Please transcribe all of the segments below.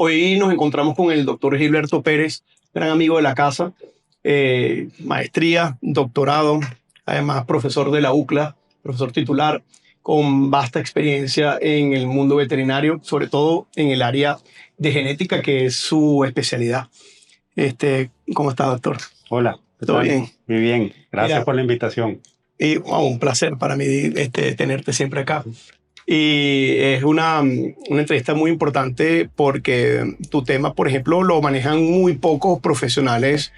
Hoy nos encontramos con el doctor Gilberto Pérez, gran amigo de la casa, maestría, doctorado, además profesor de la UCLA, profesor titular, con vasta experiencia en el mundo veterinario, sobre todo en el área de genética, que es su especialidad. ¿Cómo está, doctor? Hola, ¿qué ¿Todo tal? bien? Muy bien, gracias Mira, por la invitación. y, wow, un placer para mí tenerte siempre acá. Y es una entrevista muy importante porque tu tema, por ejemplo, lo manejan muy pocos profesionales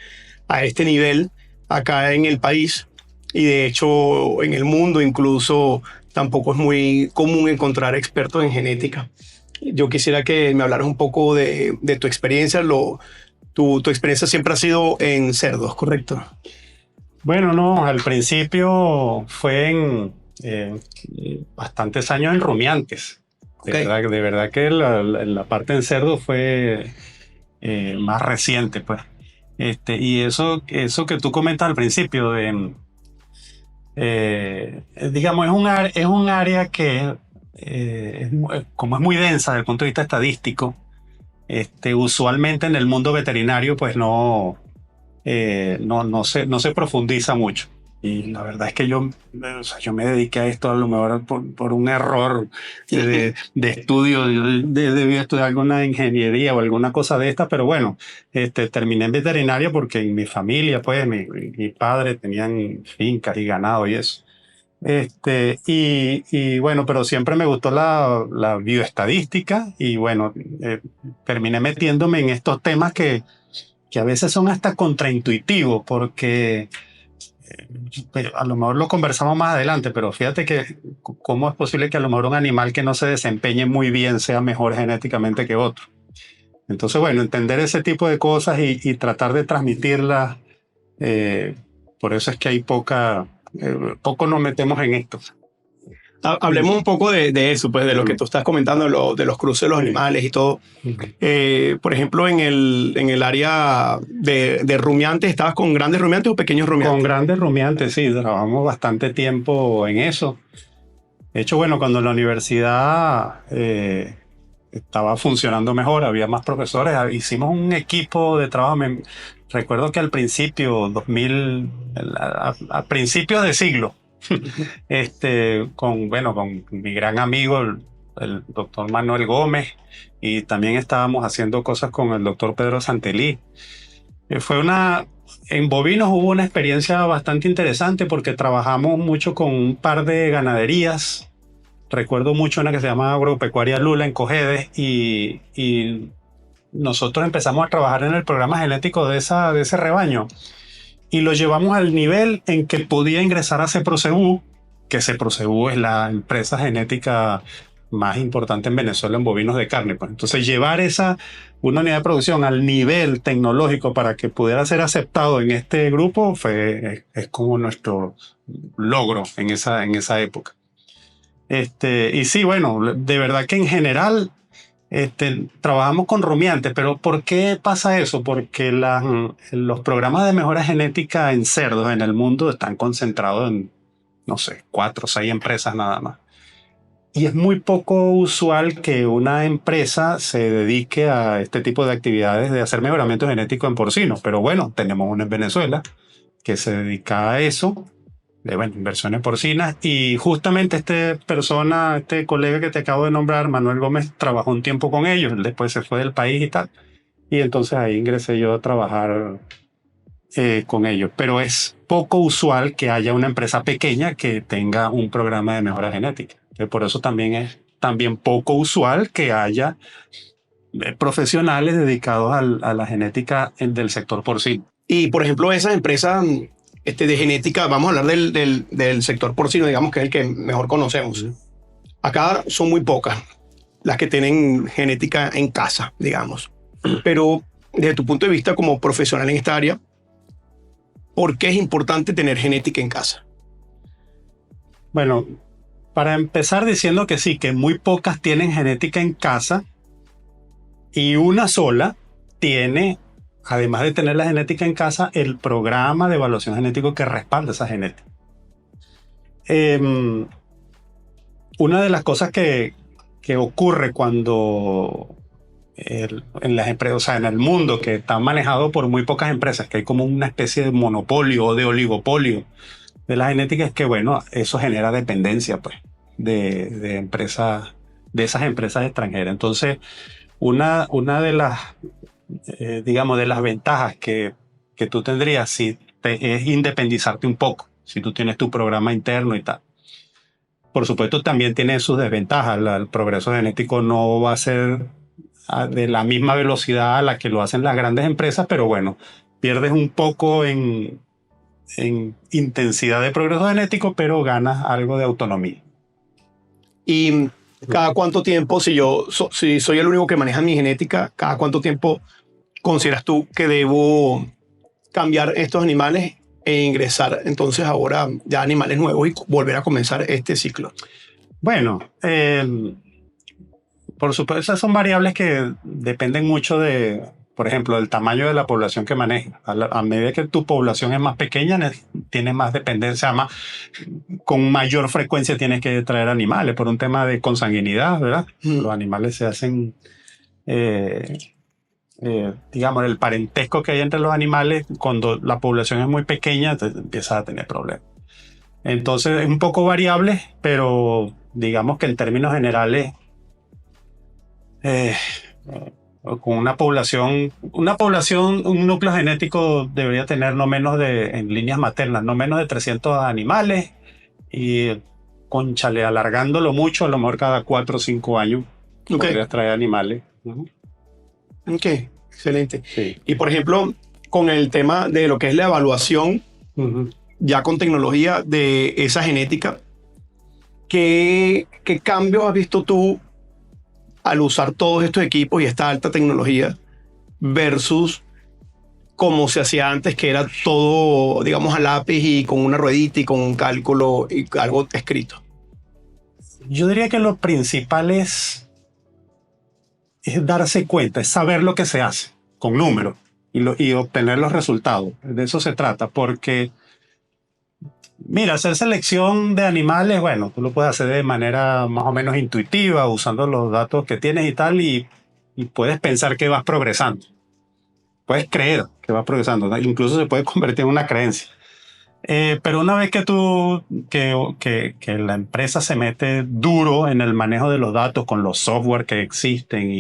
a este nivel acá en el país, y de hecho en el mundo incluso tampoco es muy común encontrar expertos en genética. Yo quisiera que me hablaras un poco de tu experiencia. Tu experiencia siempre ha sido en cerdos, ¿correcto? Bueno, no, al principio fue en bastantes años en rumiantes. Ok. De verdad que la parte en cerdo fue más reciente, pues. Y eso que tú comentas al principio, digamos, es un área que, como es muy densa desde el punto de vista estadístico, usualmente en el mundo veterinario, pues no se profundiza mucho. Y la verdad es que o sea, yo me dediqué a esto a lo mejor por un error de estudio. Yo debía estudiar alguna ingeniería o alguna cosa de esta, pero bueno, terminé en veterinaria porque en mi familia, pues, mi padre tenían fincas y ganado y eso. Y bueno, pero siempre me gustó la bioestadística y bueno, terminé metiéndome en estos temas que a veces son hasta contraintuitivos, porque a lo mejor lo conversamos más adelante, pero fíjate que cómo es posible que a lo mejor un animal que no se desempeñe muy bien sea mejor genéticamente que otro. Entonces, bueno, entender ese tipo de cosas y tratar de transmitirlas, eh, por eso es que hay poco nos metemos en esto. Hablemos un poco de eso, pues, de lo que tú estás comentando, de los cruces de los animales y todo. Por ejemplo, en el área de rumiantes, ¿estabas con grandes rumiantes o pequeños Con rumiantes? grandes rumiantes, sí, trabajamos bastante tiempo en eso. De hecho, bueno, cuando la universidad estaba funcionando mejor, había más profesores, hicimos un equipo de trabajo. Recuerdo que al principio, a principios de siglo, con mi gran amigo, el doctor Manuel Gómez, y también estábamos haciendo cosas con el doctor Pedro Santelí. Eh, fue una, en bovinos hubo una experiencia bastante interesante porque trabajamos mucho con un par de ganaderías. Recuerdo mucho una que se llama Agropecuaria Lula en Cojedes y nosotros empezamos a trabajar en el programa genético de ese rebaño y lo llevamos al nivel en que podía ingresar a CEPROSEGU, que CEPROSEGU es la empresa genética más importante en Venezuela en bovinos de carne. Pues. Entonces llevar una unidad de producción al nivel tecnológico para que pudiera ser aceptado en este grupo es como nuestro logro en esa época. Y sí, bueno, de verdad que en general trabajamos con rumiantes, pero ¿por qué pasa eso? Porque los programas de mejora genética en cerdos en el mundo están concentrados en, no sé, 4 o 6 empresas nada más. Y es muy poco usual que una empresa se dedique a este tipo de actividades de hacer mejoramiento genético en porcinos. Pero bueno, tenemos una en Venezuela que se dedica a eso de bueno, inversiones porcinas y justamente este colega que te acabo de nombrar, Manuel Gómez, trabajó un tiempo con ellos, él después se fue del país y tal, y entonces ahí ingresé yo a trabajar con ellos, pero es poco usual que haya una empresa pequeña que tenga un programa de mejora genética, por eso también es también poco usual que haya profesionales dedicados a la genética del sector porcino. Y, por ejemplo, esas empresas de genética, vamos a hablar del sector porcino, digamos que es el que mejor conocemos. Acá son muy pocas las que tienen genética en casa, digamos. Pero desde tu punto de vista como profesional en esta área, ¿por qué es importante tener genética en casa? Bueno, para empezar diciendo que sí, que muy pocas tienen genética en casa y una sola tiene, además de tener la genética en casa, el programa de evaluación genético que respalda esa genética. Una de las cosas que ocurre cuando en las empresas, o sea, en el mundo, que está manejado por muy pocas empresas, que hay como una especie de monopolio o de oligopolio de la genética, es que, bueno, eso genera dependencia, pues, de empresas, de esas empresas extranjeras. Entonces, una de las, digamos, de las ventajas que tú tendrías es independizarte un poco, si tú tienes tu programa interno y tal. Por supuesto, también tiene sus desventajas. El progreso genético no va a ser de la misma velocidad a la que lo hacen las grandes empresas, pero bueno, pierdes un poco en intensidad de progreso genético, pero ganas algo de autonomía. Y cada cuánto tiempo, si soy el único que maneja mi genética, cada cuánto tiempo consideras tú que debo cambiar estos animales e ingresar entonces ahora ya animales nuevos y volver a comenzar este ciclo? Bueno, por supuesto, esas son variables que dependen mucho de, por ejemplo, del tamaño de la población que manejas. A medida que tu población es más pequeña, tienes más dependencia, con mayor frecuencia tienes que traer animales por un tema de consanguinidad, ¿verdad? Los animales se hacen, digamos, el parentesco que hay entre los animales, cuando la población es muy pequeña, empiezas a tener problemas. Entonces es un poco variable, pero digamos que en términos generales, con una población, un núcleo genético debería tener no menos en líneas maternas, no menos de 300 animales, y cónchale, alargándolo mucho, a lo mejor cada 4 o 5 años podrías traer animales. Ok, excelente. Sí. Y por ejemplo, con el tema de lo que es la evaluación, ya con tecnología de esa genética, ¿qué cambios has visto tú al usar todos estos equipos y esta alta tecnología versus como se hacía antes, que era todo, digamos, a lápiz y con una ruedita y con un cálculo y algo escrito? Yo diría que lo principal es darse cuenta, es saber lo que se hace con números y obtener los resultados. De eso se trata, porque mira, hacer selección de animales, bueno, tú lo puedes hacer de manera más o menos intuitiva, usando los datos que tienes y tal, y puedes pensar que vas progresando. Puedes creer que vas progresando, ¿no? Incluso se puede convertir en una creencia. Pero una vez que la empresa se mete duro en el manejo de los datos con los software que existen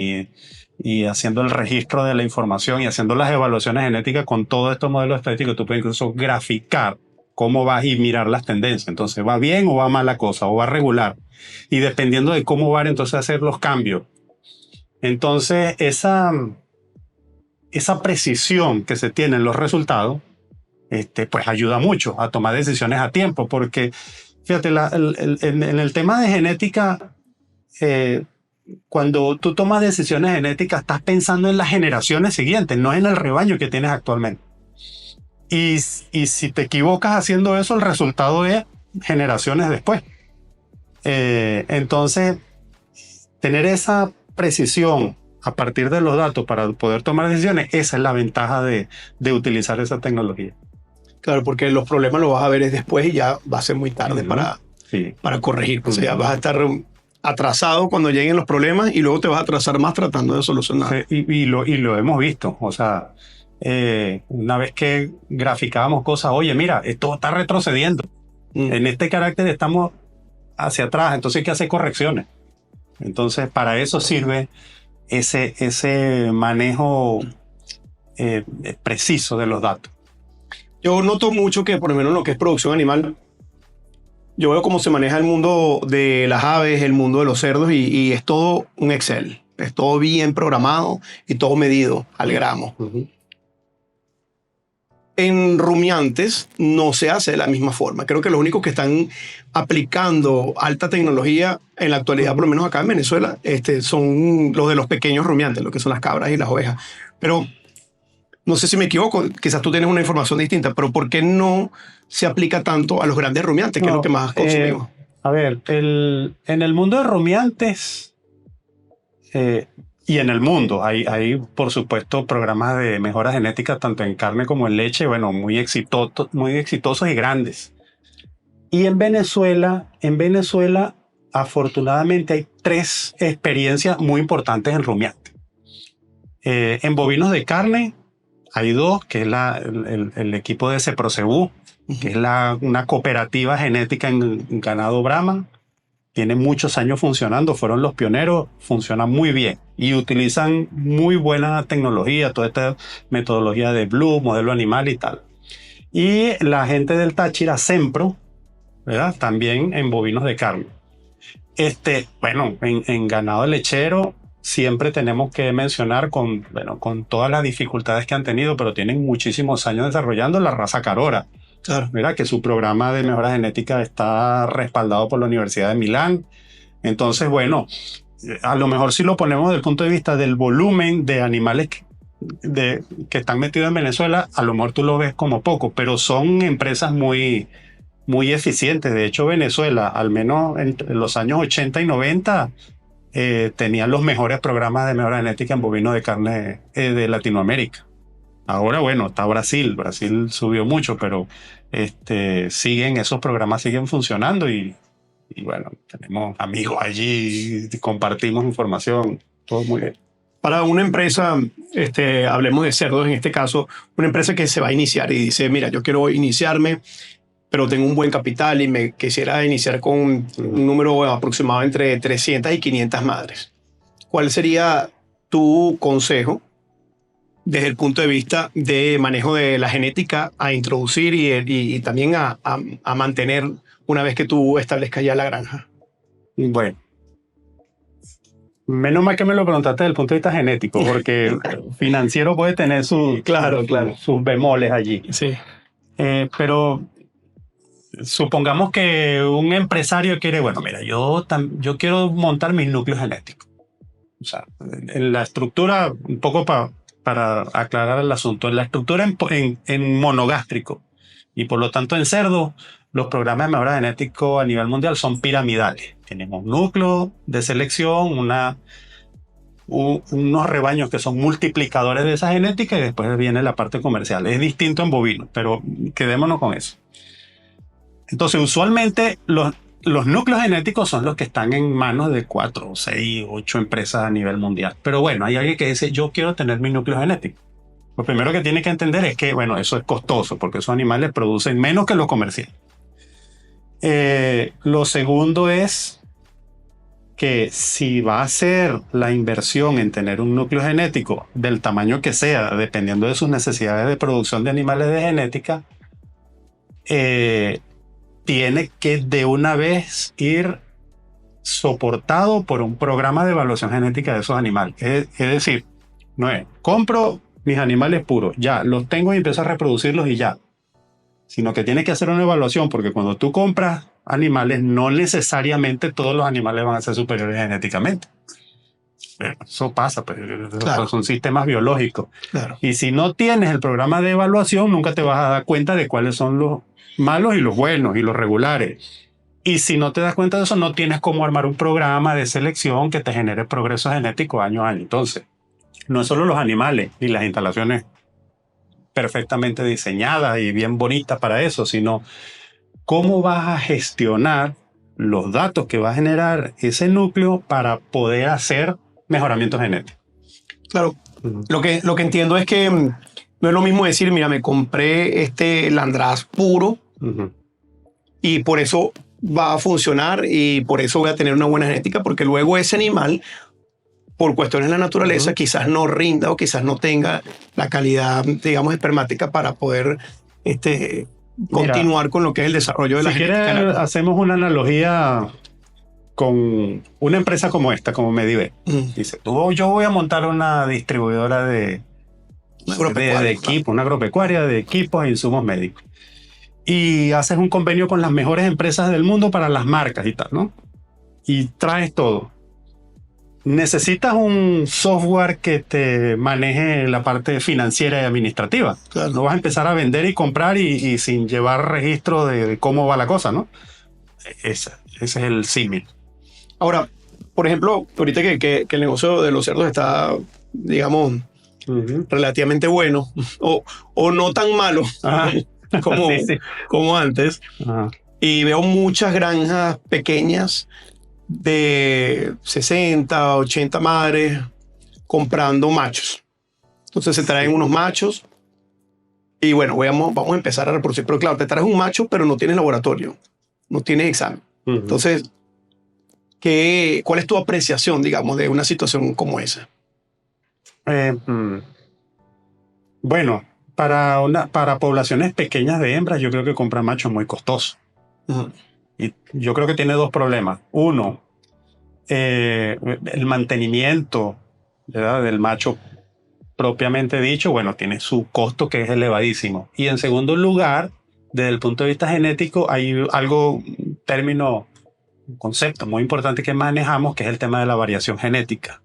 y haciendo el registro de la información y haciendo las evaluaciones genéticas con todos estos modelos estadísticos, tú puedes incluso graficar cómo vas y mirar las tendencias. Entonces, ¿va bien o va mal la cosa? ¿O va regular? Y dependiendo de cómo va, entonces hacer los cambios. Entonces, esa precisión que se tiene en los resultados, pues ayuda mucho a tomar decisiones a tiempo, porque fíjate, en el tema de genética, cuando tú tomas decisiones genéticas, estás pensando en las generaciones siguientes, no en el rebaño que tienes actualmente. Y si te equivocas haciendo eso, el resultado es generaciones después. Entonces, tener esa precisión a partir de los datos para poder tomar decisiones, esa es la ventaja de utilizar esa tecnología. Claro, porque los problemas los vas a ver después y ya va a ser muy tarde para corregir. O sea, vas a estar atrasado cuando lleguen los problemas y luego te vas a atrasar más tratando de solucionar. Sí, y lo hemos visto. O sea, una vez que graficábamos cosas, oye, mira, esto está retrocediendo. En este carácter estamos hacia atrás, entonces hay que hacer correcciones. Entonces, para eso sirve ese manejo preciso de los datos. Yo noto mucho que, por lo menos en lo que es producción animal, yo veo cómo se maneja el mundo de las aves, el mundo de los cerdos, y es todo un Excel. Es todo bien programado y todo medido al gramo. En rumiantes no se hace de la misma forma. Creo que los únicos que están aplicando alta tecnología en la actualidad, por lo menos acá en Venezuela, son los de los pequeños rumiantes, lo que son las cabras y las ovejas. Pero no sé si me equivoco, quizás tú tienes una información distinta, pero ¿por qué no se aplica tanto a los grandes rumiantes, que es lo que más consumimos? A ver, en el mundo de rumiantes y en el mundo hay, por supuesto, programas de mejora genética tanto en carne como en leche, bueno, muy exitosos y grandes. Y en Venezuela, afortunadamente, hay 3 experiencias muy importantes en rumiantes. En bovinos de carne hay dos, que es el equipo de Ceprocebu, que es una cooperativa genética en ganado Brahma. Tiene muchos años funcionando, fueron los pioneros, funcionan muy bien y utilizan muy buena tecnología, toda esta metodología de Blue, modelo animal y tal. Y la gente del Táchira, Sempro, ¿verdad? También en bovinos de carne. Bueno, en ganado lechero siempre tenemos que mencionar con todas las dificultades que han tenido, pero tienen muchísimos años desarrollando la raza Carora. Claro. Mira que su programa de mejora genética está respaldado por la Universidad de Milán. Entonces, bueno, a lo mejor si lo ponemos desde el punto de vista del volumen de animales que están metidos en Venezuela, a lo mejor tú lo ves como poco, pero son empresas muy, muy eficientes. De hecho, Venezuela, al menos en los años 80 y 90, tenían los mejores programas de mejora genética en bovinos de carne de Latinoamérica. Ahora, bueno, está Brasil subió mucho, pero esos programas siguen funcionando y bueno, tenemos amigos allí, compartimos información, todo muy bien. Para una empresa, hablemos de cerdos en este caso, una empresa que se va a iniciar y dice, mira, yo quiero iniciarme, pero tengo un buen capital y me quisiera iniciar con un número aproximado entre 300 y 500 madres. ¿Cuál sería tu consejo desde el punto de vista de manejo de la genética a introducir y también a mantener una vez que tú establezcas ya la granja? Bueno, menos mal que me lo preguntaste desde el punto de vista genético, porque financiero puede tener sus bemoles allí. Sí. Pero supongamos que un empresario quiere, bueno, mira, yo quiero montar mis núcleos genéticos. O sea, en la estructura, un poco para aclarar el asunto, en la estructura en monogástrico y por lo tanto en cerdo, los programas de mejora genético a nivel mundial son piramidales. Tenemos núcleos de selección, unos rebaños que son multiplicadores de esa genética y después viene la parte comercial. Es distinto en bovinos, pero quedémonos con eso. Entonces, usualmente los núcleos genéticos son los que están en manos de 4, 6, 8 empresas a nivel mundial. Pero bueno, hay alguien que dice, yo quiero tener mi núcleo genético. Lo primero que tiene que entender es que, bueno, eso es costoso porque esos animales producen menos que los comerciales. Lo segundo es que si va a hacer la inversión en tener un núcleo genético del tamaño que sea, dependiendo de sus necesidades de producción de animales de genética, tiene que de una vez ir soportado por un programa de evaluación genética de esos animales. Es decir, no es, compro mis animales puros, ya, los tengo y empiezo a reproducirlos y ya. Sino que tiene que hacer una evaluación porque cuando tú compras animales, no necesariamente todos los animales van a ser superiores genéticamente. Eso pasa, pues, claro. Son sistemas biológicos. Claro. Y si no tienes el programa de evaluación, nunca te vas a dar cuenta de cuáles son los malos y los buenos y los regulares. Y si no te das cuenta de eso, no tienes cómo armar un programa de selección que te genere progreso genético año a año. Entonces, no es solo los animales y las instalaciones perfectamente diseñadas y bien bonitas para eso, sino cómo vas a gestionar los datos que va a generar ese núcleo para poder hacer mejoramientos genéticos. Claro. Lo que entiendo es que no es lo mismo decir, mira, me compré este Landrace puro y por eso va a funcionar y por eso voy a tener una buena genética, porque luego ese animal, por cuestiones de la naturaleza, quizás no rinda o quizás no tenga la calidad, digamos, espermática para poder continuar con lo que es el desarrollo de la genética. Si quieres, hacemos una analogía con una empresa como esta, como Medive. Dice, yo voy a montar una distribuidora de equipos, una agropecuaria de equipos e insumos médicos. Y haces un convenio con las mejores empresas del mundo para las marcas y tal, ¿no? Y traes todo. Necesitas un software que te maneje la parte financiera y administrativa. Claro. No vas a empezar a vender y comprar y sin llevar registro de cómo va la cosa, ¿no? Ese es el símil. Ahora, por ejemplo, ahorita que el negocio de los cerdos está, digamos, relativamente bueno o no tan malo como antes. Ajá. Y veo muchas granjas pequeñas de 60, 80 madres comprando machos. Entonces se traen unos machos y bueno, vamos a empezar a reproducir. Pero claro, te traes un macho, pero no tienes laboratorio, no tienes examen. Entonces, ¿cuál es tu apreciación, digamos, de una situación como esa? Bueno, para poblaciones pequeñas de hembras, yo creo que comprar macho es muy costoso. Y yo creo que tiene dos problemas. Uno, el mantenimiento, ¿verdad?, del macho propiamente dicho, bueno, tiene su costo que es elevadísimo. Y en segundo lugar, desde el punto de vista genético, hay un término, un concepto muy importante que manejamos, que es el tema de la variación genética.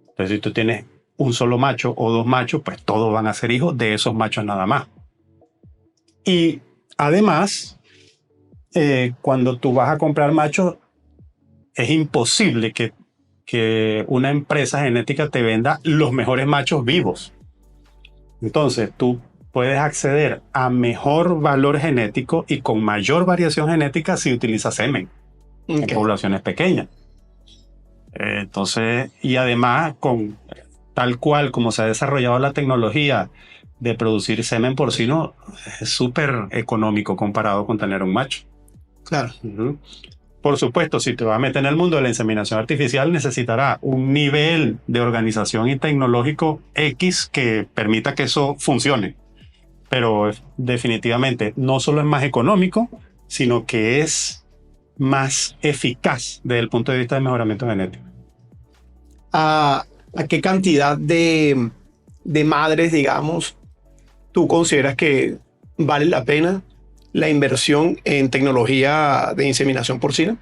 Entonces, si tú tienes un solo macho o dos machos, pues todos van a ser hijos de esos machos nada más. Y además, cuando tú vas a comprar machos, es imposible que una empresa genética te venda los mejores machos vivos. Entonces, tú puedes acceder a mejor valor genético y con mayor variación genética si utilizas semen en poblaciones pequeñas. Entonces, y además, con tal cual como se ha desarrollado la tecnología de producir semen porcino, es súper económico comparado con tener un macho. Claro. Por supuesto, si te vas a meter en el mundo de la inseminación artificial, necesitará un nivel de organización y tecnológico X que permita que eso funcione. Pero definitivamente no solo es más económico, sino que es más eficaz desde el punto de vista de mejoramiento genético. ¿A qué cantidad de madres, digamos, tú consideras que vale la pena la inversión en tecnología de inseminación porcina?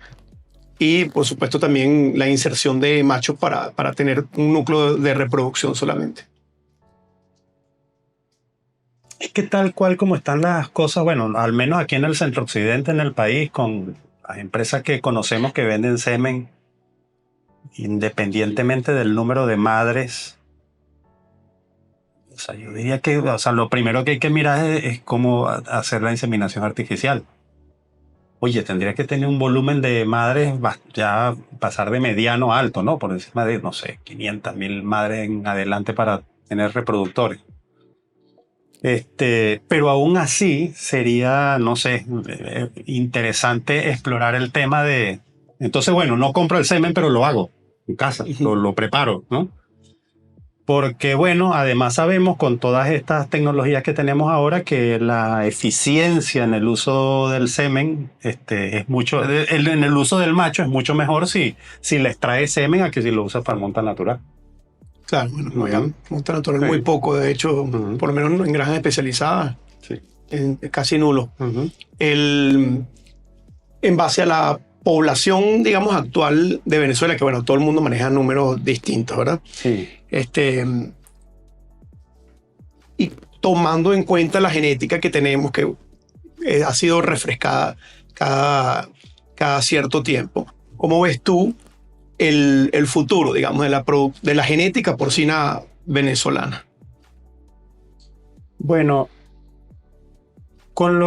Y, por supuesto, también la inserción de machos para tener un núcleo de reproducción solamente. Es que tal cual como están las cosas, bueno, al menos aquí en el centro occidente, en el país, con las empresas que conocemos que venden semen, independientemente del número de madres, o sea, yo diría que, o sea, lo primero que hay que mirar es cómo hacer la inseminación artificial. Oye, tendría que tener un volumen de madres ya pasar de mediano a alto, ¿no? Por encima de, no sé, 500,000 madres en adelante para tener reproductores. Pero aún así sería, no sé, interesante explorar el tema de, entonces, bueno, no compro el semen, pero lo hago en casa, lo preparo, ¿no? Porque, bueno, además sabemos con todas estas tecnologías que tenemos ahora que la eficiencia en el uso del semen es mucho, en el uso del macho es mucho mejor si le extrae semen a que si lo usas para monta natural. Claro, bueno, monta natural muy poco, de hecho, por lo menos en granjas especializadas, casi nulo. En base a la población, digamos, actual de Venezuela, que bueno, todo el mundo maneja números distintos, ¿verdad? Sí. Y tomando en cuenta la genética que tenemos, que ha sido refrescada cada cierto tiempo, ¿cómo ves tú el futuro, digamos, de la genética porcina venezolana? Bueno, con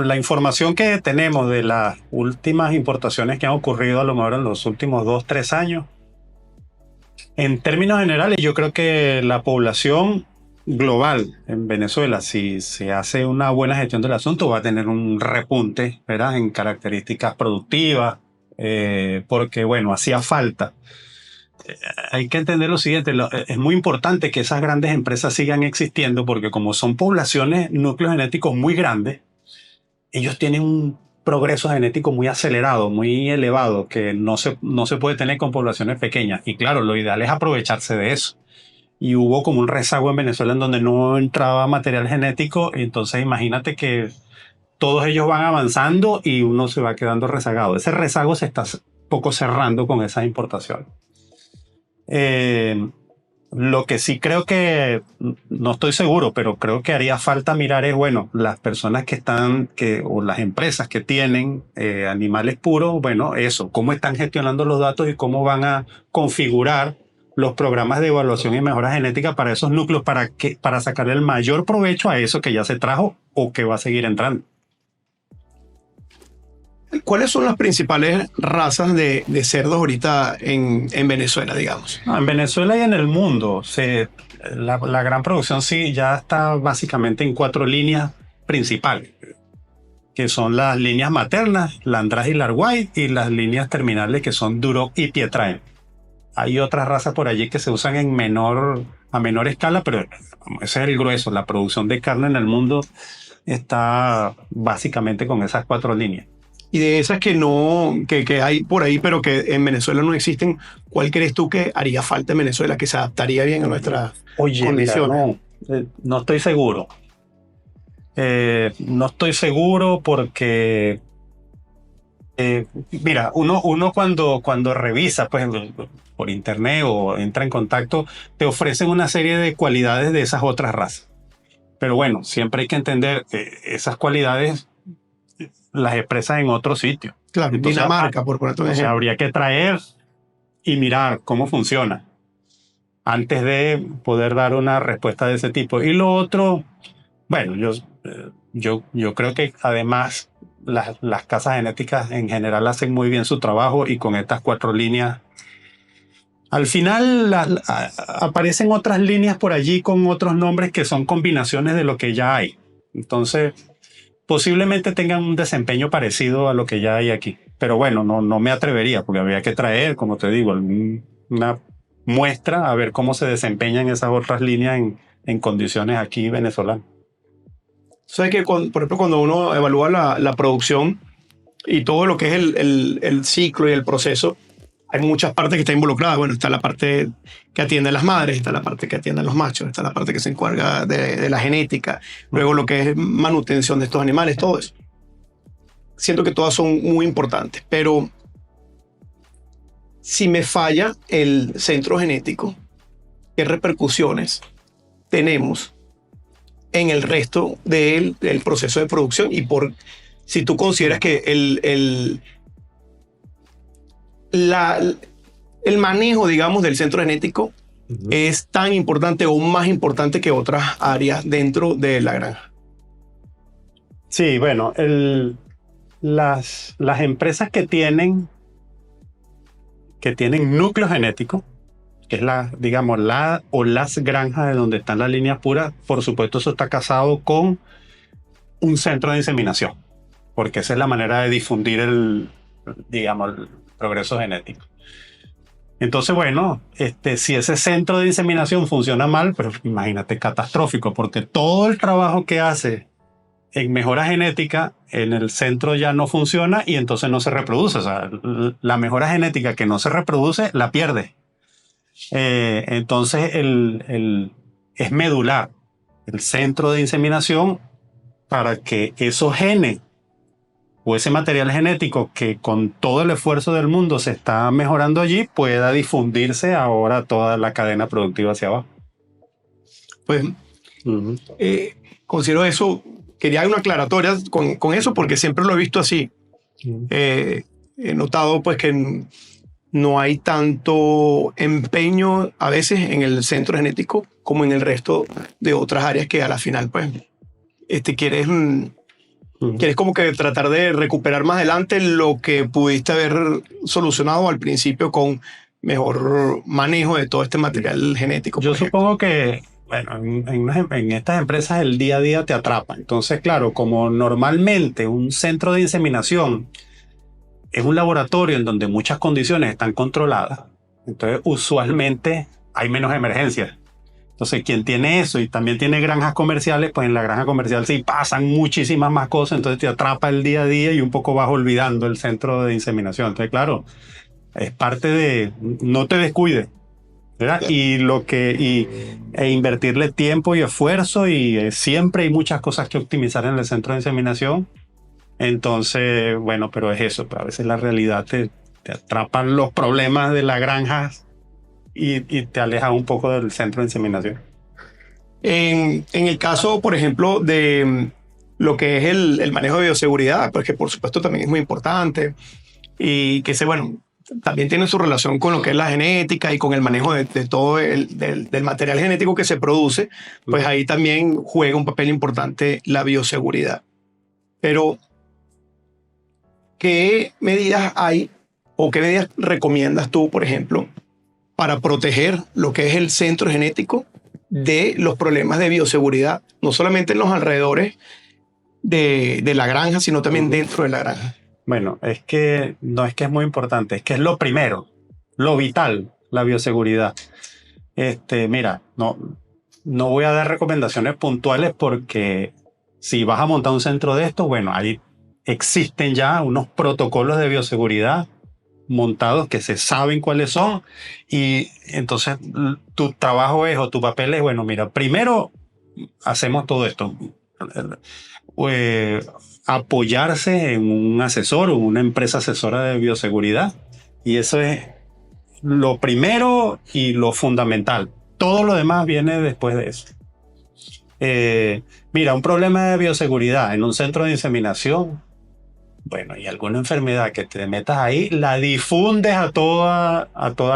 la información que tenemos de las últimas importaciones que han ocurrido a lo mejor en los últimos 2-3 años, en términos generales, yo creo que la población global en Venezuela, si se hace una buena gestión del asunto, va a tener un repunte, ¿verdad?, en características productivas, porque, bueno, hacía falta. Hay que entender lo siguiente, es muy importante que esas grandes empresas sigan existiendo porque como son poblaciones, núcleos genéticos muy grandes, ellos tienen un progreso genético muy acelerado, muy elevado, que no se puede tener con poblaciones pequeñas. Y claro, lo ideal es aprovecharse de eso. Y hubo como un rezago en Venezuela en donde no entraba material genético, entonces imagínate que todos ellos van avanzando y uno se va quedando rezagado. Ese rezago se está poco cerrando con esas importaciones. Lo que sí creo que, no estoy seguro, pero creo que haría falta mirar es, bueno, las personas o las empresas que tienen animales puros, bueno, eso, cómo están gestionando los datos y cómo van a configurar los programas de evaluación y mejora genética para esos núcleos, para sacar el mayor provecho a eso que ya se trajo o que va a seguir entrando. ¿Cuáles son las principales razas de cerdos ahorita en Venezuela, digamos? No, en Venezuela y en el mundo, la gran producción sí ya está básicamente en 4 líneas principales, que son las líneas maternas, Landragis y Larguay, y las líneas terminales que son Duroc y Pietrain. Hay otras razas por allí que se usan a menor escala, pero ese es el grueso. La producción de carne en el mundo está básicamente con esas 4 líneas. Y de esas que no, que hay por ahí, pero que en Venezuela no existen, ¿cuál crees tú que haría falta en Venezuela, que se adaptaría bien a nuestras Oye, mira, condiciones? no estoy seguro. No estoy seguro porque, mira, uno cuando revisa pues, por internet o entra en contacto, te ofrecen una serie de cualidades de esas otras razas. Pero bueno, siempre hay que entender que esas cualidades las expresan en otro sitio. Claro, Entonces, Dinamarca, por ponerte un o sea, ejemplo. habría que traer y mirar cómo funciona antes de poder dar una respuesta de ese tipo. Y lo otro, bueno, yo creo que además las casas genéticas en general hacen muy bien su trabajo y con estas 4 líneas. Al final aparecen otras líneas por allí con otros nombres que son combinaciones de lo que ya hay. Entonces, posiblemente tengan un desempeño parecido a lo que ya hay aquí. Pero bueno, no me atrevería porque habría que traer, como te digo, una muestra a ver cómo se desempeñan esas otras líneas en condiciones aquí venezolanas. Sabes que, por ejemplo, cuando uno evalúa la producción y todo lo que es el ciclo y el proceso, hay muchas partes que están involucradas. Bueno, está la parte que atiende a las madres, está la parte que atiende a los machos, está la parte que se encarga de la genética, luego lo que es manutención de estos animales, todo eso. Siento que todas son muy importantes, pero si me falla el centro genético, ¿qué repercusiones tenemos en el resto del proceso de producción? Y si tú consideras que el manejo, digamos, del centro genético es tan importante o más importante que otras áreas dentro de la granja. Sí, bueno, las empresas que tienen núcleo genético, que es digamos, o las granjas de donde están las líneas puras, por supuesto eso está casado con un centro de inseminación, porque esa es la manera de difundir digamos, el progreso genético. Entonces, bueno, si ese centro de inseminación funciona mal, pero imagínate, catastrófico, porque todo el trabajo que hace en mejora genética en el centro ya no funciona y entonces no se reproduce. O sea, la mejora genética que no se reproduce la pierde. Entonces es medular el centro de inseminación para que esos genes o ese material genético que con todo el esfuerzo del mundo se está mejorando allí pueda difundirse ahora a toda la cadena productiva hacia abajo. Pues considero eso, quería una aclaratoria con eso porque siempre lo he visto así. He notado pues que no hay tanto empeño a veces en el centro genético como en el resto de otras áreas que a la final pues quieres como que tratar de recuperar más adelante lo que pudiste haber solucionado al principio con mejor manejo de todo este material genético. Yo supongo que, bueno, en estas empresas el día a día te atrapa. Entonces, claro, como normalmente un centro de inseminación es un laboratorio en donde muchas condiciones están controladas, entonces usualmente hay menos emergencias. Entonces, quien tiene eso y también tiene granjas comerciales, pues en la granja comercial sí pasan muchísimas más cosas, entonces te atrapa el día a día y un poco vas olvidando el centro de inseminación. Entonces, claro, es parte de no te descuides, ¿verdad? Y invertirle tiempo y esfuerzo y siempre hay muchas cosas que optimizar en el centro de inseminación. Entonces, bueno, pero es eso, pero a veces la realidad te atrapan los problemas de la granja y te aleja un poco del centro de inseminación. En el caso, por ejemplo, de lo que es el manejo de bioseguridad, pues que por supuesto también es muy importante y que también tiene su relación con lo que es la genética y con el manejo de todo del material genético que se produce, pues ahí también juega un papel importante la bioseguridad. Pero, ¿qué medidas hay o qué medidas recomiendas tú, por ejemplo, para proteger lo que es el centro genético de los problemas de bioseguridad, no solamente en los alrededores de la granja, sino también dentro de la granja? Bueno, es que no es que es muy importante, es que es lo primero, lo vital, la bioseguridad. Mira, no voy a dar recomendaciones puntuales porque si vas a montar un centro de esto, bueno, ahí existen ya unos protocolos de bioseguridad montados que se saben cuáles son, y entonces tu trabajo es, o tu papel es, bueno, mira, primero hacemos todo esto. Apoyarse en un asesor o una empresa asesora de bioseguridad, y eso es lo primero y lo fundamental. Todo lo demás viene después de eso. Mira, un problema de bioseguridad en un centro de inseminación, bueno, y alguna enfermedad que te metas ahí, la difundes a toda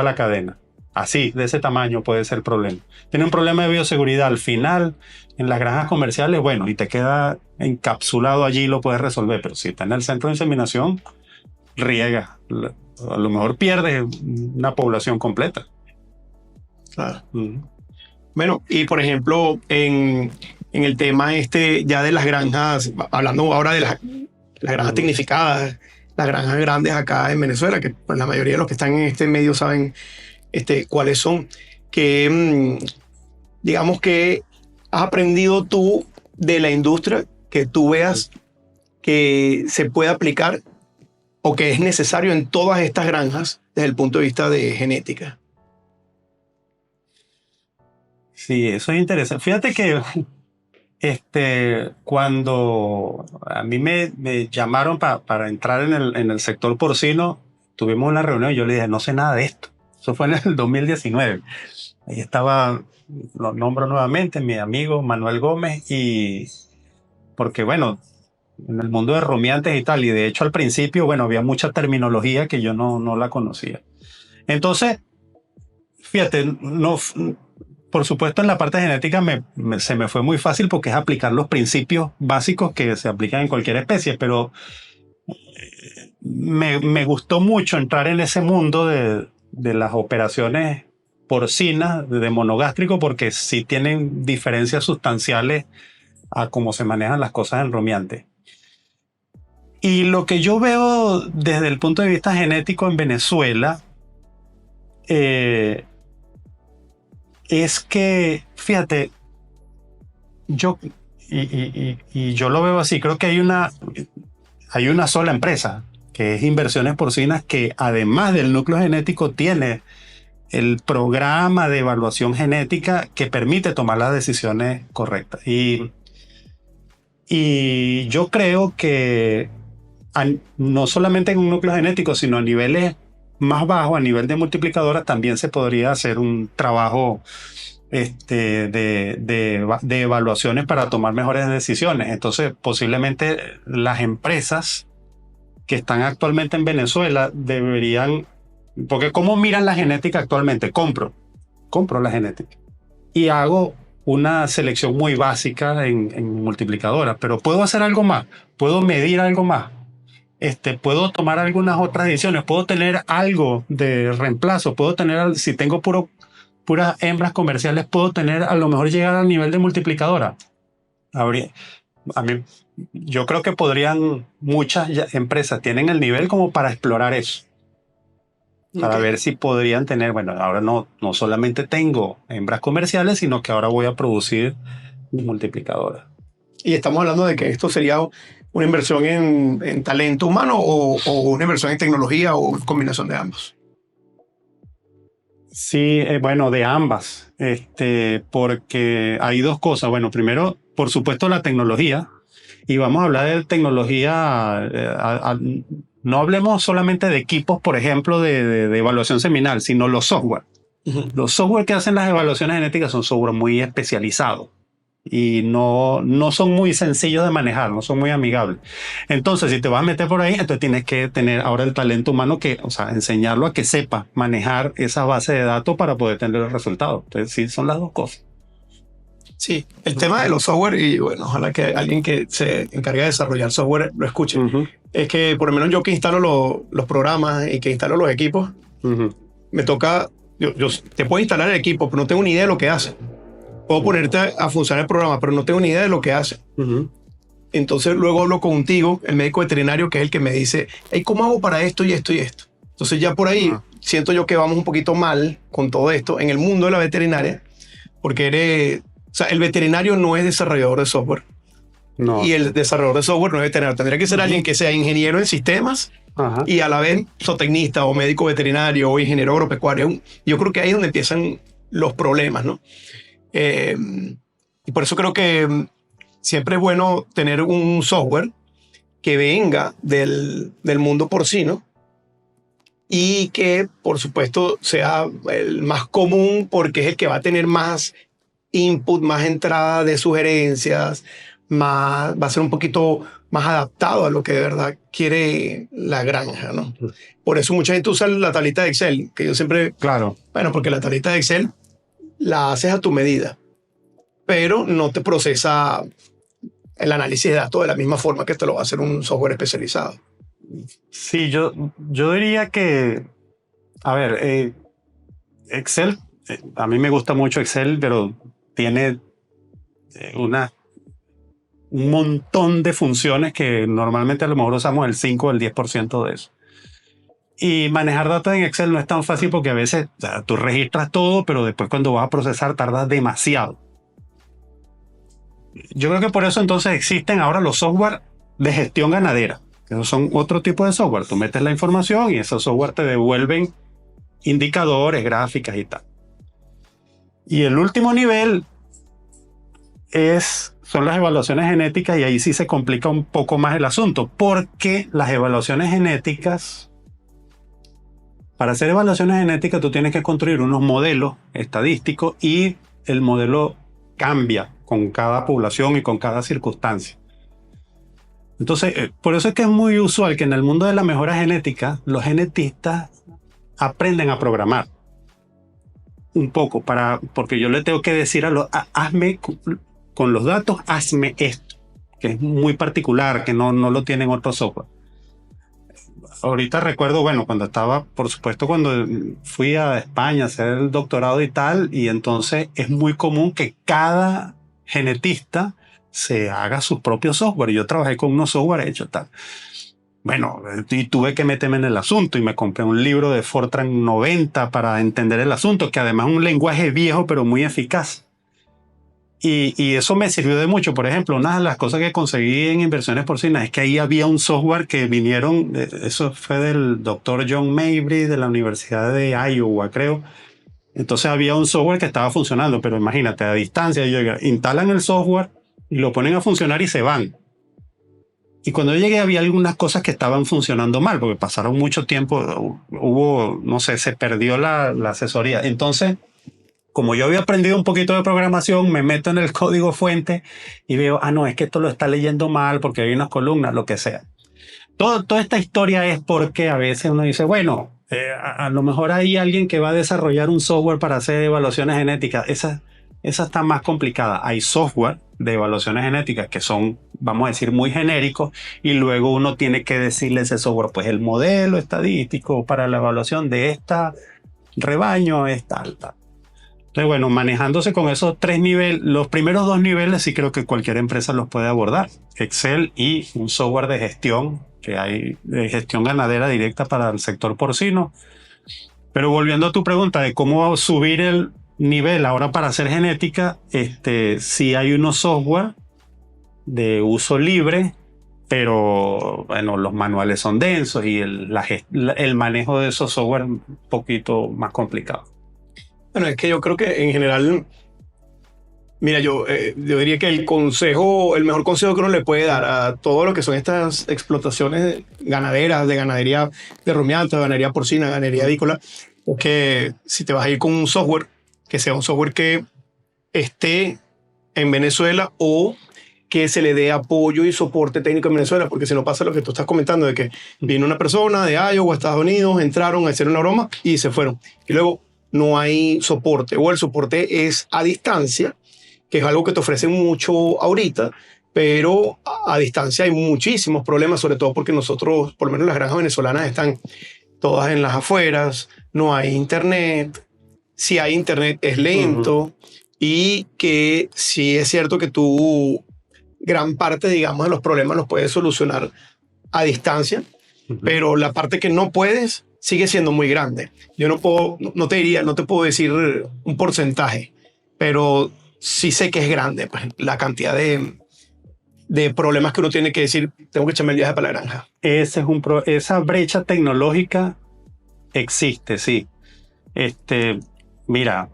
la cadena. Así, de ese tamaño puede ser el problema. Tiene un problema de bioseguridad al final, en las granjas comerciales, bueno, y te queda encapsulado allí, lo puedes resolver. Pero si está en el centro de inseminación, riega. A lo mejor pierdes una población completa. Claro. Bueno, y por ejemplo, en el tema ya de las granjas, hablando ahora de las granjas tecnificadas, las granjas grandes acá en Venezuela, que pues, la mayoría de los que están en este medio saben cuáles son, que digamos que has aprendido tú de la industria, que tú veas que se puede aplicar o que es necesario en todas estas granjas desde el punto de vista de genética. Sí, eso es interesante. Fíjate que cuando a mí me llamaron para entrar en el sector porcino, tuvimos una reunión y yo le dije, no sé nada de esto. Eso fue en el 2019. Ahí estaba, lo nombro nuevamente, mi amigo Manuel Gómez, y porque bueno, en el mundo de rumiantes y tal, y de hecho al principio, bueno, había mucha terminología que yo no la conocía. Entonces, fíjate, por supuesto, en la parte genética se me fue muy fácil porque es aplicar los principios básicos que se aplican en cualquier especie, pero me gustó mucho entrar en ese mundo de las operaciones porcinas de monogástrico, porque sí tienen diferencias sustanciales a cómo se manejan las cosas en rumiantes. Y lo que yo veo desde el punto de vista genético en Venezuela es que, fíjate, yo lo veo así, creo que hay una sola empresa, que es Inversiones Porcinas, que además del núcleo genético tiene el programa de evaluación genética que permite tomar las decisiones correctas. Y yo creo que no solamente en un núcleo genético, sino a niveles más bajos, a nivel de multiplicadoras, también se podría hacer un trabajo de evaluaciones para tomar mejores decisiones. Entonces, posiblemente las empresas que están actualmente en Venezuela deberían, porque ¿cómo miran la genética actualmente? Compro la genética y hago una selección muy básica en multiplicadoras, pero puedo hacer algo más, puedo medir algo más. Puedo tomar algunas otras decisiones, puedo tener algo de reemplazo, puedo tener, si tengo puras hembras comerciales, puedo tener, a lo mejor llegar al nivel de multiplicadora. Yo creo que muchas empresas tienen el nivel como para explorar eso, para ver si podrían tener, bueno, ahora no solamente tengo hembras comerciales, sino que ahora voy a producir multiplicadoras. Y estamos hablando de que esto sería una inversión en talento humano o una inversión en tecnología o combinación de ambos. Sí, bueno, de ambas, porque hay dos cosas. Bueno, primero, por supuesto, la tecnología, y vamos a hablar de tecnología, no hablemos solamente de equipos, por ejemplo, de evaluación seminal, sino los software. Uh-huh. Los software que hacen las evaluaciones genéticas son software muy especializados y no son muy sencillos de manejar, no son muy amigables. Entonces, si te vas a meter por ahí, entonces tienes que tener ahora el talento humano enseñarlo a que sepa manejar esa base de datos para poder tener los resultados. Entonces, sí, son las dos cosas. Sí, el tema de los software, y bueno, ojalá que alguien que se encargue de desarrollar software lo escuche, es que por lo menos yo que instalo los programas y que instalo los equipos, me toca, yo te puedo instalar el equipo, pero no tengo ni idea de lo que hace. Puedo ponerte a funcionar el programa, pero no tengo ni idea de lo que hace. Entonces luego hablo contigo, el médico veterinario, que es el que me dice, hey, ¿cómo hago para esto y esto y esto? Entonces ya por ahí siento yo que vamos un poquito mal con todo esto en el mundo de la veterinaria, porque o sea, el veterinario no es desarrollador de software. No. Y el desarrollador de software no es veterinario. Tendría que ser alguien que sea ingeniero en sistemas y a la vez zootecnista o médico veterinario o ingeniero agropecuario. Yo creo que ahí es donde empiezan los problemas, ¿no? Y por eso creo que siempre es bueno tener un software que venga del mundo porcino y que, por supuesto, sea el más común porque es el que va a tener más input, más entrada de sugerencias, va a ser un poquito más adaptado a lo que de verdad quiere la granja, ¿no? Por eso mucha gente usa la tablita de Excel, que yo siempre... Claro. Bueno, porque la tablita de Excel la haces a tu medida, pero no te procesa el análisis de datos de la misma forma que te lo va a hacer un software especializado. Sí, yo diría que, a ver, Excel, a mí me gusta mucho Excel, pero tiene un montón de funciones que normalmente a lo mejor usamos el 5 o el 10% de eso. Y manejar datos en Excel no es tan fácil porque a veces, o sea, tú registras todo, pero después cuando vas a procesar tardas demasiado. Yo creo que por eso entonces existen ahora los software de gestión ganadera. Esos son otro tipo de software. Tú metes la información y esos software te devuelven indicadores, gráficas y tal. Y el último nivel son las evaluaciones genéticas, y ahí sí se complica un poco más el asunto, porque las evaluaciones genéticas, para hacer evaluaciones genéticas tú tienes que construir unos modelos estadísticos y el modelo cambia con cada población y con cada circunstancia. Entonces, por eso es que es muy usual que en el mundo de la mejora genética los genetistas aprenden a programar un poco, porque yo le tengo que decir hazme con los datos, hazme esto, que es muy particular, que no lo tienen otros software. Ahorita recuerdo, bueno, cuando estaba, por supuesto, cuando fui a España a hacer el doctorado y tal, y entonces es muy común que cada genetista se haga su propio software. Yo trabajé con unos software hechos tal. Bueno, y tuve que meterme en el asunto y me compré un libro de Fortran 90 para entender el asunto, que además es un lenguaje viejo pero muy eficaz. Y eso me sirvió de mucho. Por ejemplo, una de las cosas que conseguí en inversiones porcinas es que ahí había un software que vinieron, eso fue del doctor John Mabry de la Universidad de Iowa, creo. Entonces había un software que estaba funcionando, pero imagínate, a distancia, instalan el software y lo ponen a funcionar y se van. Y cuando yo llegué había algunas cosas que estaban funcionando mal, porque pasaron mucho tiempo, no sé, se perdió la asesoría. Entonces, como yo había aprendido un poquito de programación, me meto en el código fuente y veo, no, es que esto lo está leyendo mal porque hay unas columnas, lo que sea. Toda esta historia es porque a veces uno dice, bueno, a lo mejor hay alguien que va a desarrollar un software para hacer evaluaciones genéticas. Esa está más complicada. Hay software de evaluaciones genéticas que son, vamos a decir, muy genéricos, y luego uno tiene que decirle a ese software, pues el modelo estadístico para la evaluación de esta rebaño es tal. Entonces, bueno, manejándose con esos 3 niveles, los primeros 2 niveles sí creo que cualquier empresa los puede abordar. Excel y un software de gestión, que hay de gestión ganadera directa para el sector porcino. Pero volviendo a tu pregunta de cómo subir el nivel ahora para hacer genética, sí hay unos software de uso libre, pero bueno, los manuales son densos y el manejo de esos software es un poquito más complicado. Bueno, es que yo creo que en general, mira, yo diría que el mejor consejo que uno le puede dar a todo lo que son estas explotaciones ganaderas, de ganadería de rumiantes, de ganadería porcina, ganadería avícola, es que si te vas a ir con un software, que sea un software que esté en Venezuela o que se le dé apoyo y soporte técnico en Venezuela, porque si no pasa lo que tú estás comentando, de que viene una persona de Iowa, Estados Unidos, entraron a hacer una broma y se fueron. Y luego no hay soporte, o el soporte es a distancia que es algo que te ofrecen mucho ahorita, pero a distancia hay muchísimos problemas, sobre todo porque nosotros, por lo menos las granjas venezolanas, están todas en las afueras, no hay internet, si hay internet es lento, y que sí es cierto que tú gran parte, digamos, de los problemas los puedes solucionar a distancia, pero la parte que no puedes sigue siendo muy grande. Yo no te puedo decir un porcentaje, pero sí sé que es grande, pues, la cantidad de problemas que uno tiene que decir, tengo que echarme el viaje para la granja. Esa brecha tecnológica existe, sí. Mira,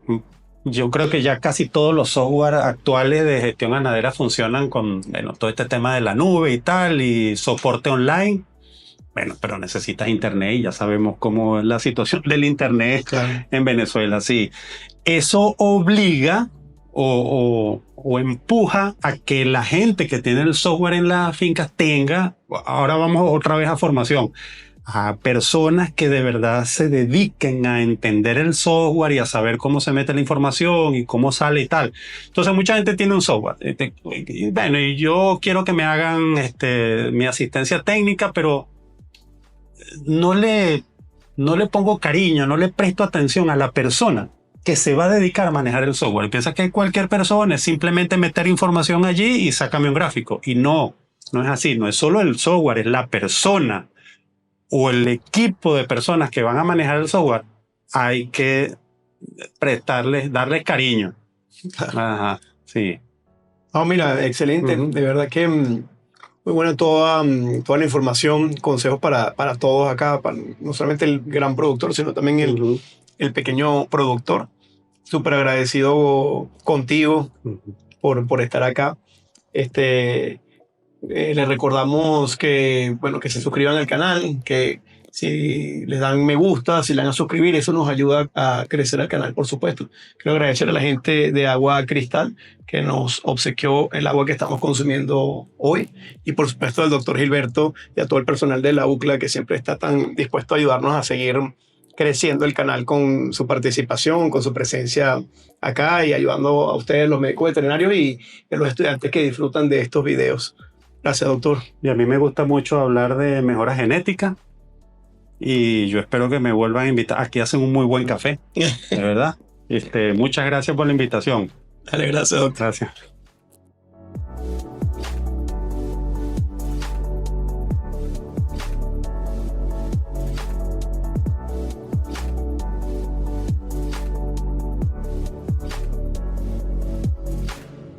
yo creo que ya casi todos los software actuales de gestión ganadera funcionan con, bueno, todo este tema de la nube y tal, y soporte online. Bueno, pero necesitas internet y ya sabemos cómo es la situación del internet, claro, en Venezuela. Sí, eso obliga o empuja a que la gente que tiene el software en las fincas tenga, ahora vamos otra vez a formación, a personas que de verdad se dediquen a entender el software y a saber cómo se mete la información y cómo sale y tal. Entonces mucha gente tiene un software. Bueno, y yo quiero que me hagan mi asistencia técnica, pero no le pongo cariño, no le presto atención a la persona que se va a dedicar a manejar el software. Piensa que cualquier persona es simplemente meter información allí y sácame un gráfico. Y no es así. No es solo el software, es la persona o el equipo de personas que van a manejar el software. Hay que darles cariño. Ajá, sí. Oh, mira, excelente. De verdad que muy buena toda la información, consejos para todos acá, no solamente el gran productor, sino también el pequeño productor. Súper agradecido contigo por estar acá. Les recordamos que se suscriban al canal, que si les dan me gusta, si le dan a suscribir, eso nos ayuda a crecer el canal, por supuesto. Quiero agradecer a la gente de Agua Cristal que nos obsequió el agua que estamos consumiendo hoy, y por supuesto al doctor Gilberto y a todo el personal de la UCLA que siempre está tan dispuesto a ayudarnos a seguir creciendo el canal con su participación, con su presencia acá y ayudando a ustedes, los médicos veterinarios y a los estudiantes que disfrutan de estos videos. Gracias, doctor. Y a mí me gusta mucho hablar de mejora genética y yo espero que me vuelvan a invitar. Aquí hacen un muy buen café, de verdad. Muchas gracias por la invitación. Dale, gracias, doctor. Gracias.